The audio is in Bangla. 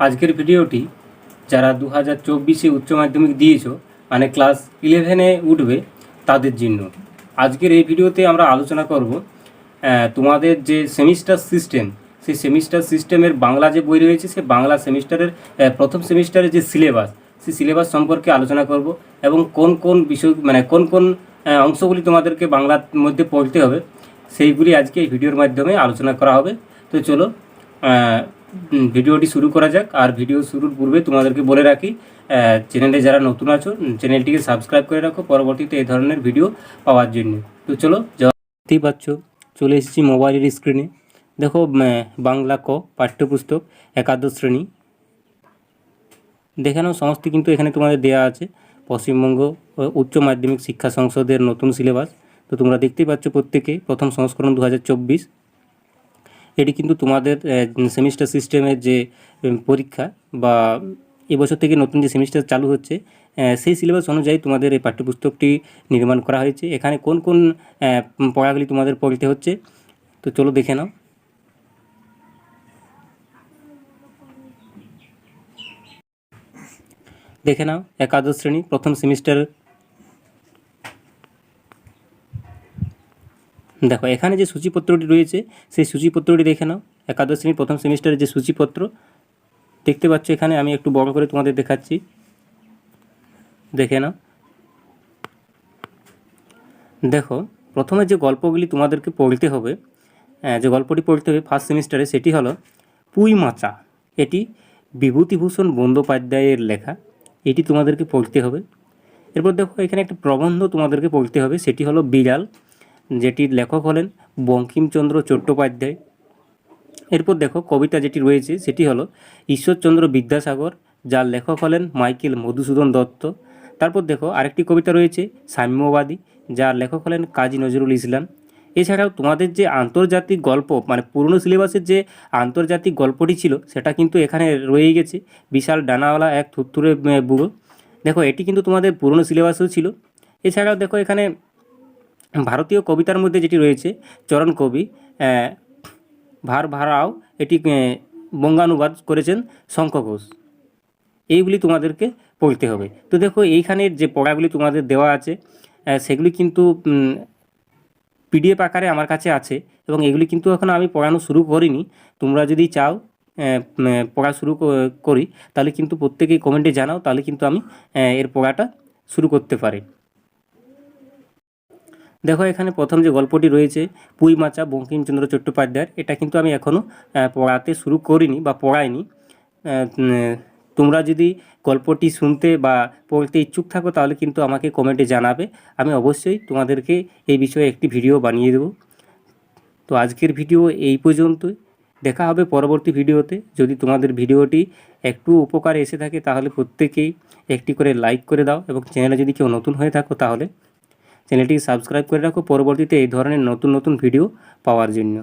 আজকের ভিডিওটি যারা 2024-এ উচ্চ মাধ্যমিক দিয়েছো মানে ক্লাস 11-এ উঠবে তাদের জন্য। আজকের এই ভিডিওতে আমরা আলোচনা করব তোমাদের যে সেমিস্টার সিস্টেম, সেই সেমিস্টার সিস্টেমের বাংলা যে বই রয়েছে সেই বাংলা সেমিস্টারের প্রথম সেমিস্টারের যে সিলেবাস, সেই সিলেবাস সম্পর্কে আলোচনা করব এবং কোন কোন বিষয় মানে কোন কোন অংশগুলি তোমাদেরকে বাংলার মধ্যে পড়তে হবে সেইগুলি আজকে এই ভিডিওর মাধ্যমে আলোচনা করা হবে। তো চলো ভিডিওটি শুরু করা যাক। আর ভিডিও শুরুর পূর্বে তোমাদেরকে বলে রাখি, চ্যানেলে যারা নতুন আছো চ্যানেলটিকে সাবস্ক্রাইব করে রাখো পরবর্তীতে এই ধরনের ভিডিও পাওয়ার জন্য। তো চলো দেখতেই পাচ্ছ চলে এসেছি মোবাইলের স্ক্রিনে। দেখো বাংলা ক পাঠ্যপুস্তক একাদশ শ্রেণী দেখে নাও। সমস্ত কিন্তু এখানে তোমাদের দেয়া আছে পশ্চিমবঙ্গ উচ্চ মাধ্যমিক শিক্ষা সংসদের নতুন সিলেবাস। তো তোমরা দেখতেই পাচ্ছ প্রত্যেকে প্রথম সংস্করণ 2024। এটি কিন্তু তোমাদের সেমিস্টার সিস্টেমের যে পরীক্ষা বা এবছর থেকে নতুন যে সেমিস্টার চালু হচ্ছে সেই সিলেবাস অনুযায়ী তোমাদের এই পাঠ্যপুস্তকটি নির্মাণ করা হয়েছে। এখানে কোন কোন পড়াগুলি তোমাদের পড়তে হচ্ছে তো চলো দেখে নাও। দেখে নাও একাদশ শ্রেণী প্রথম সেমিস্টার। দেখো এখানে যে সূচিপত্রটি রয়েছে সেই সূচিপত্রটি দেখে নাও। একাদশ শ্রেণীর প্রথম সেমিস্টারের যে সূচিপত্র দেখতে পাচ্ছ, এখানে আমি একটু বড় করে তোমাদের দেখাচ্ছি, দেখে নাও। দেখো প্রথমে যে গল্পগুলি তোমাদেরকে পড়তে হবে, যে গল্পটি পড়তে হবে ফার্স্ট সেমিস্টারে, সেটি হলো পুঁই মাচা। এটি বিভূতিভূষণ বন্দ্যোপাধ্যায়ের লেখা, এটি তোমাদেরকে পড়তে হবে। এরপর দেখো এখানে একটা প্রবন্ধ তোমাদেরকে পড়তে হবে, সেটি হলো বিড়াল, যেটির লেখক হলেন বঙ্কিমচন্দ্র চট্টোপাধ্যায়। এরপর দেখো কবিতা যেটি রয়েছে সেটি হলো ঈশ্বরচন্দ্র বিদ্যাসাগর, যার লেখক হলেন মাইকেল মধুসূদন দত্ত। তারপর দেখো আরেকটি কবিতা রয়েছে সাম্যবাদী, যার লেখক হলেন কাজী নজরুল ইসলাম। এছাড়াও তোমাদের যে আন্তর্জাতিক গল্প মানে পুরনো সিলেবাসের যে আন্তর্জাতিক গল্পটি ছিল সেটা কিন্তু এখানে রয়ে গেছে, বিশাল ডানাওয়ালা এক থুরথুরে বুড়ো। দেখো এটি কিন্তু তোমাদের পুরনো সিলেবাসেও ছিল। এছাড়াও দেখো এখানে ভারতীয় কবিতার মধ্যে যেটি রয়েছে চরণ কবি ভার ভারাও, এটি বঙ্গানুবাদ করেছেন শঙ্খ ঘোষ। এইগুলি তোমাদেরকে পড়তে হবে। তো দেখো এইখানের যে পড়াগুলি তোমাদের দেওয়া আছে সেগুলি কিন্তু পিডিএফ আকারে আমার কাছে আছে এবং এগুলি কিন্তু এখনও আমি পড়ানো শুরু করিনি। তোমরা যদি চাও পড়া শুরু করি তাহলে কিন্তু প্রত্যেকেই কমেন্টে জানাও, তাহলে কিন্তু আমি এর পড়াটা শুরু করতে পারি। দেখো এখানে প্রথম যে গল্পটি রয়েছে পুঁই মাচা বঙ্কিমচন্দ্র চট্টোপাধ্যায়ের, এটা কিন্তু আমি এখনও পড়াতে শুরু করিনি বা পড়াইনি। তোমরা যদি গল্পটি শুনতে বা পড়তে ইচ্ছুক থাকো তাহলে কিন্তু আমাকে কমেন্টে জানাবে, আমি অবশ্যই তোমাদেরকে এই বিষয়ে একটি ভিডিও বানিয়ে দেব। তো আজকের ভিডিও এই পর্যন্তই, দেখা হবে পরবর্তী ভিডিওতে। যদি তোমাদের ভিডিওটি একটু উপকারে এসে থাকে তাহলে প্রত্যেকেই একটি করে লাইক করে দাও এবং চ্যানেলে যদি কেউ নতুন হয়ে থাকো তাহলে চ্যানেলটি সাবস্ক্রাইব করে রাখো পরবর্তীতে এই ধরনের নতুন নতুন ভিডিও পাওয়ার জন্য।